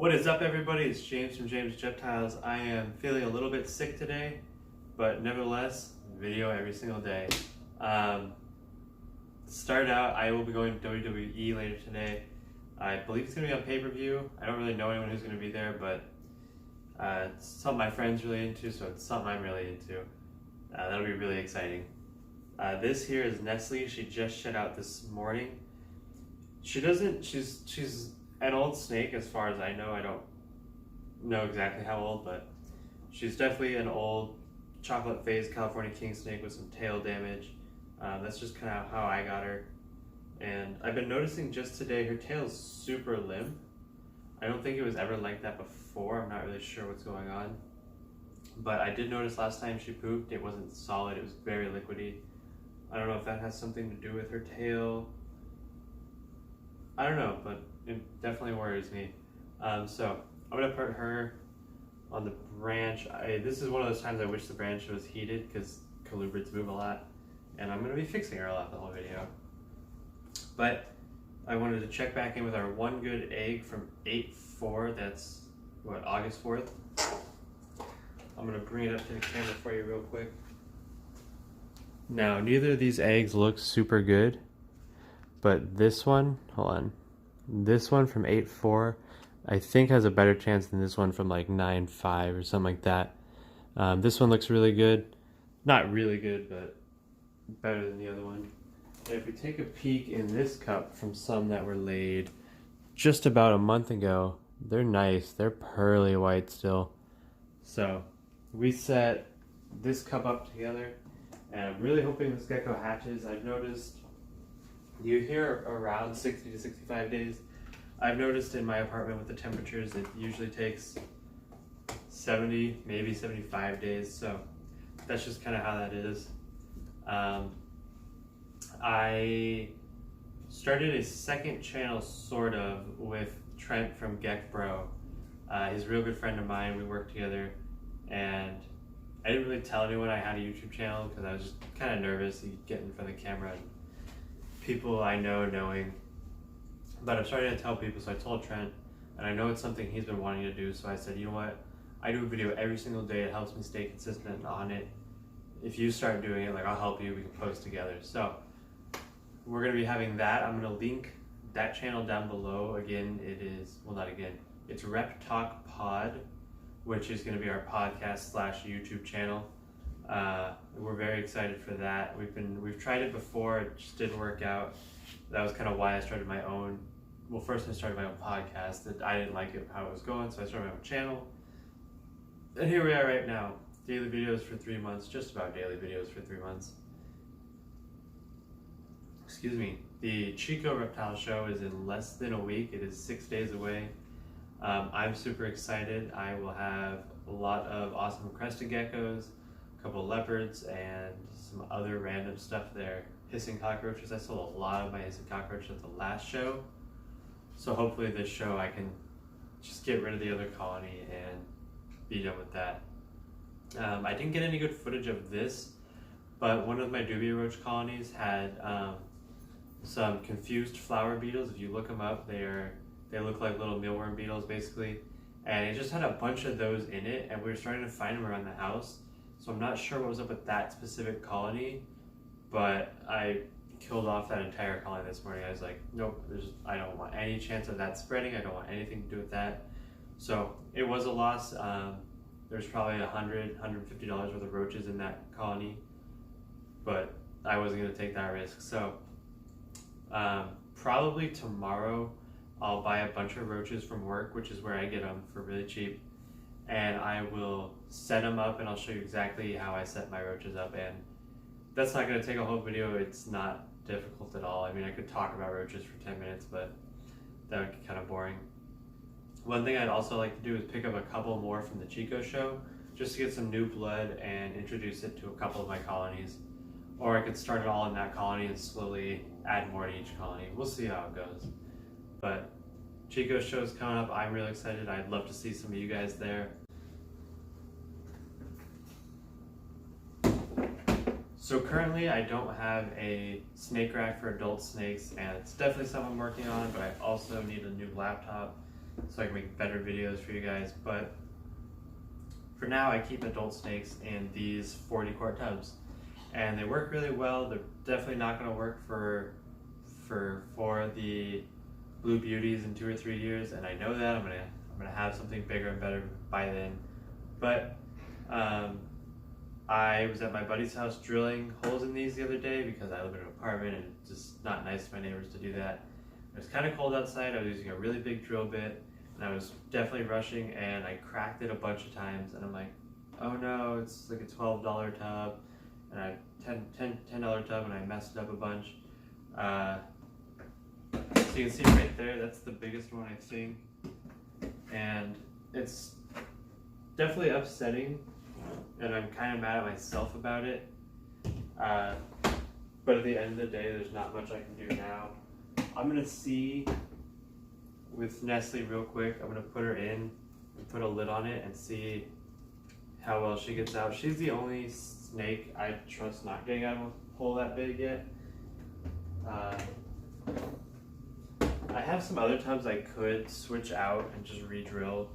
What is up, everybody? It's James from James Reptiles. I am feeling a little bit sick today, but nevertheless, video every single day. Start out, I will be going to WWE later today. I believe it's going to be on pay-per-view. I don't really know anyone who's going to be there, but it's something my friend's really into, so it's something I'm really into. That'll be really exciting. This here is Nestle. She just shed out this morning. She's an old snake as far as I know. I don't know exactly how old, but she's definitely an old chocolate-faced California king snake with some tail damage. That's just kind of how I got her. And I've been noticing just today her tail's super limp. I don't think it was ever like that before. I'm not really sure what's going on. But I did notice last time she pooped, it wasn't solid, it was very liquidy. I don't know if that has something to do with her tail. I don't know, but it definitely worries me. So I'm gonna put her on the branch. This is one of those times I wish the branch was heated because colubrids move a lot, and I'm gonna be fixing her a lot the whole video. But I wanted to check back in with our one good egg from 8/4. That's what, August 4th. I'm gonna bring it up to the camera for you real quick. Now, neither of these eggs look super good, but this one, hold on. This one from 8/4, I think has a better chance than this one from like 9/5 or something like that. This one looks really good. Not really good, but better than the other one. And if we take a peek in this cup from some that were laid just about a month ago, they're nice. They're pearly white still. So we set this cup up together, and I'm really hoping this gecko hatches. I've noticed you hear around 60 to 65 days. I've noticed in my apartment with the temperatures, it usually takes 70, maybe 75 days. So that's just kind of how that is. I started a second channel sort of with Trent from Gek Bro. He's a real good friend of mine. We work together, and I didn't really tell anyone I had a YouTube channel because I was just kind of nervous to get in front of the camera and people I know knowing. But I'm starting to tell people, so I told Trent, and I know it's something he's been wanting to do, so I said, you know what, I do a video every single day. It helps me stay consistent on it. If you start doing it, like, I'll help you, we can post together. So we're going to be having that. I'm going to link that channel down below. Again, it is, well, not again, it's Rep Talk Pod, which is going to be our podcast / YouTube channel. We're very excited for that. We've tried it before, it just didn't work out. That was kind of why I started my own. Well, first I started my own podcast. That I didn't like it how it was going, so I started my own channel. And here we are right now. Daily videos for 3 months, just about daily videos for 3 months. Excuse me. The Chico Reptile Show is in less than a week. It is 6 days away. I'm super excited. I will have a lot of awesome crested geckos, a couple leopards, and some other random stuff there. Hissing cockroaches. I sold a lot of my hissing cockroaches at the last show. So hopefully this show I can just get rid of the other colony and be done with that. I didn't get any good footage of this, but one of my dubia roach colonies had some confused flower beetles. If you look them up, they look like little mealworm beetles basically. And it just had a bunch of those in it, and we were starting to find them around the house. So I'm not sure what was up with that specific colony, but I killed off that entire colony this morning. I was like, nope, I don't want any chance of that spreading. I don't want anything to do with that. So it was a loss. There's probably $100, $150 worth of roaches in that colony, but I wasn't gonna take that risk. So probably tomorrow I'll buy a bunch of roaches from work, which is where I get them for really cheap, and I will set them up, and I'll show you exactly how I set my roaches up. And that's not going to take a whole video. It's not difficult at all. I mean, I could talk about roaches for 10 minutes, but that would get kind of boring. One thing I'd also like to do is pick up a couple more from the Chico show, just to get some new blood and introduce it to a couple of my colonies. Or I could start it all in that colony and slowly add more to each colony. We'll see how it goes. But Chico's show is coming up. I'm really excited. I'd love to see some of you guys there. So currently I don't have a snake rack for adult snakes, and it's definitely something I'm working on, but I also need a new laptop so I can make better videos for you guys. But for now, I keep adult snakes in these 40 quart tubs, and they work really well. They're definitely not going to work for the Blue Beauties in 2 or 3 years, and I know that I'm gonna have something bigger and better by then. But I was at my buddy's house drilling holes in these the other day because I live in an apartment and it's just not nice to my neighbors to do that. It was kind of cold outside. I was using a really big drill bit and I was definitely rushing, and I cracked it a bunch of times, and I'm like, oh no, it's like a $12 tub and I $10 tub, and I messed it up a bunch. So you can see right there, that's the biggest one I think, and it's definitely upsetting, and I'm kind of mad at myself about it, but at the end of the day, there's not much I can do now. I'm going to see with Nestle real quick. I'm going to put her in and put a lid on it and see how well she gets out. She's the only snake I trust not getting out of a hole that big yet. I have some other tubs I could switch out and just re-drill,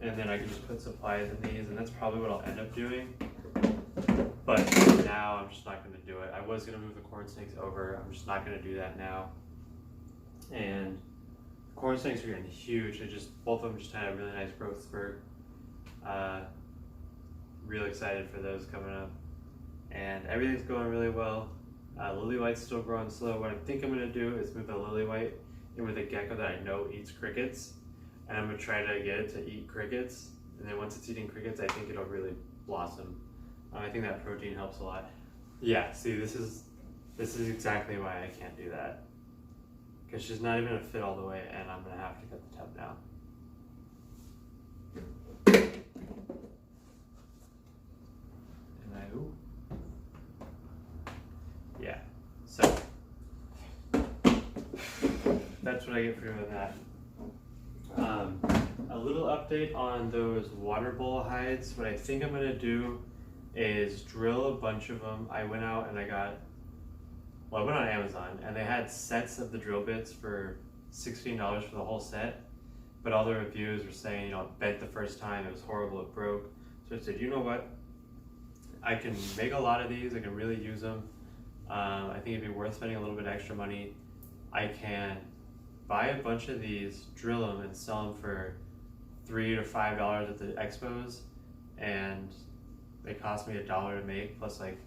and then I can just put supplies in these, and that's probably what I'll end up doing. But for now, I'm just not going to do it. I was going to move the corn snakes over. I'm just not going to do that now. And corn snakes are getting huge. They just, both of them just had a really nice growth spurt. Real excited for those coming up. And everything's going really well. Lily white's still growing slow. What I think I'm going to do is move the lily white in with a gecko that I know eats crickets. And I'm going to try to get it to eat crickets. And then once it's eating crickets, I think it'll really blossom. I think that protein helps a lot. Yeah, see, this is exactly why I can't do that. Because she's not even going to fit all the way, and I'm going to have to cut the tub now. Yeah, so that's what I get for doing that. A little update on those water bowl hides. What I think I'm going to do is drill a bunch of them. I went out and I went on Amazon, and they had sets of the drill bits for $16 for the whole set, but all the reviews were saying, you know, it bent the first time, it was horrible, it broke. So I said, you know what, I can make a lot of these, I can really use them. I think it'd be worth spending a little bit extra money. I can buy a bunch of these, drill them, and sell them for $3 to $5 at the expos, and they cost me $1 to make, plus like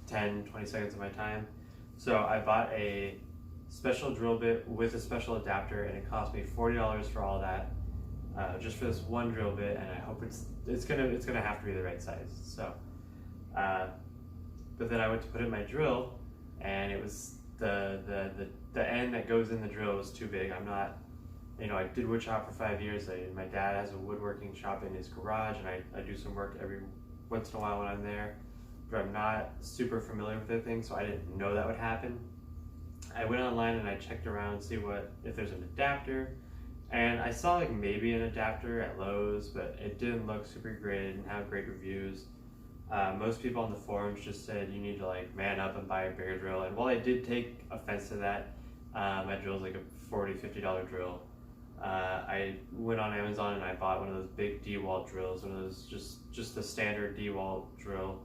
10-20 seconds of my time. So I bought a special drill bit with a special adapter, and it cost me $40 for all that, just for this one drill bit. And I hope it's gonna have to be the right size. So, but then I went to put in my drill, and it was the end that goes in the drill was too big. I'm not, you know, I did wood shop for 5 years. My dad has a woodworking shop in his garage, and I do some work every once in a while when I'm there, but I'm not super familiar with the thing, so I didn't know that would happen. I went online and I checked around to see if there's an adapter, and I saw like maybe an adapter at Lowe's, but it didn't look super great. It didn't have great reviews. Most people on the forums just said you need to like man up and buy a bigger drill, and while I did take offense to that, my drill's like a $40-50 drill. I went on Amazon and I bought one of those big D-wall drills, one of those just the standard D-wall drill,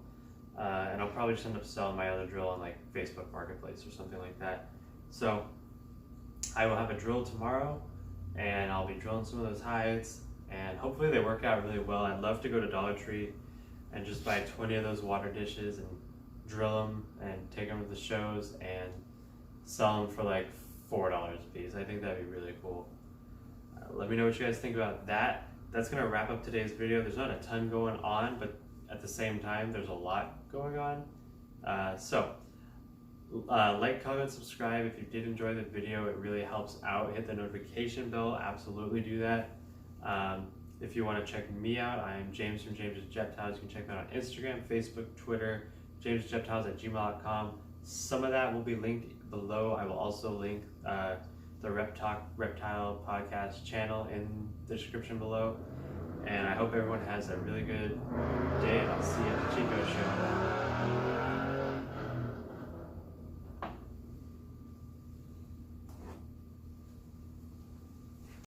and I'll probably just end up selling my other drill on like Facebook Marketplace or something like that. So I will have a drill tomorrow, and I'll be drilling some of those hides, and hopefully they work out really well. I'd love to go to Dollar Tree and just buy 20 of those water dishes and drill them and take them to the shows and sell them for like $4 a piece. I think that'd be really cool. Let me know what you guys think about that. That's gonna wrap up today's video. There's not a ton going on, but at the same time, there's a lot going on. Like, comment, subscribe if you did enjoy the video. It really helps out. Hit the notification bell. Absolutely do that. If you want to check me out, I am James from James's Reptiles. You can check me out on Instagram, Facebook, Twitter, jamesreptiles@gmail.com. Some of that will be linked below. I will also link the Reptile Podcast channel in the description below. And I hope everyone has a really good day, and I'll see you at the Chico show.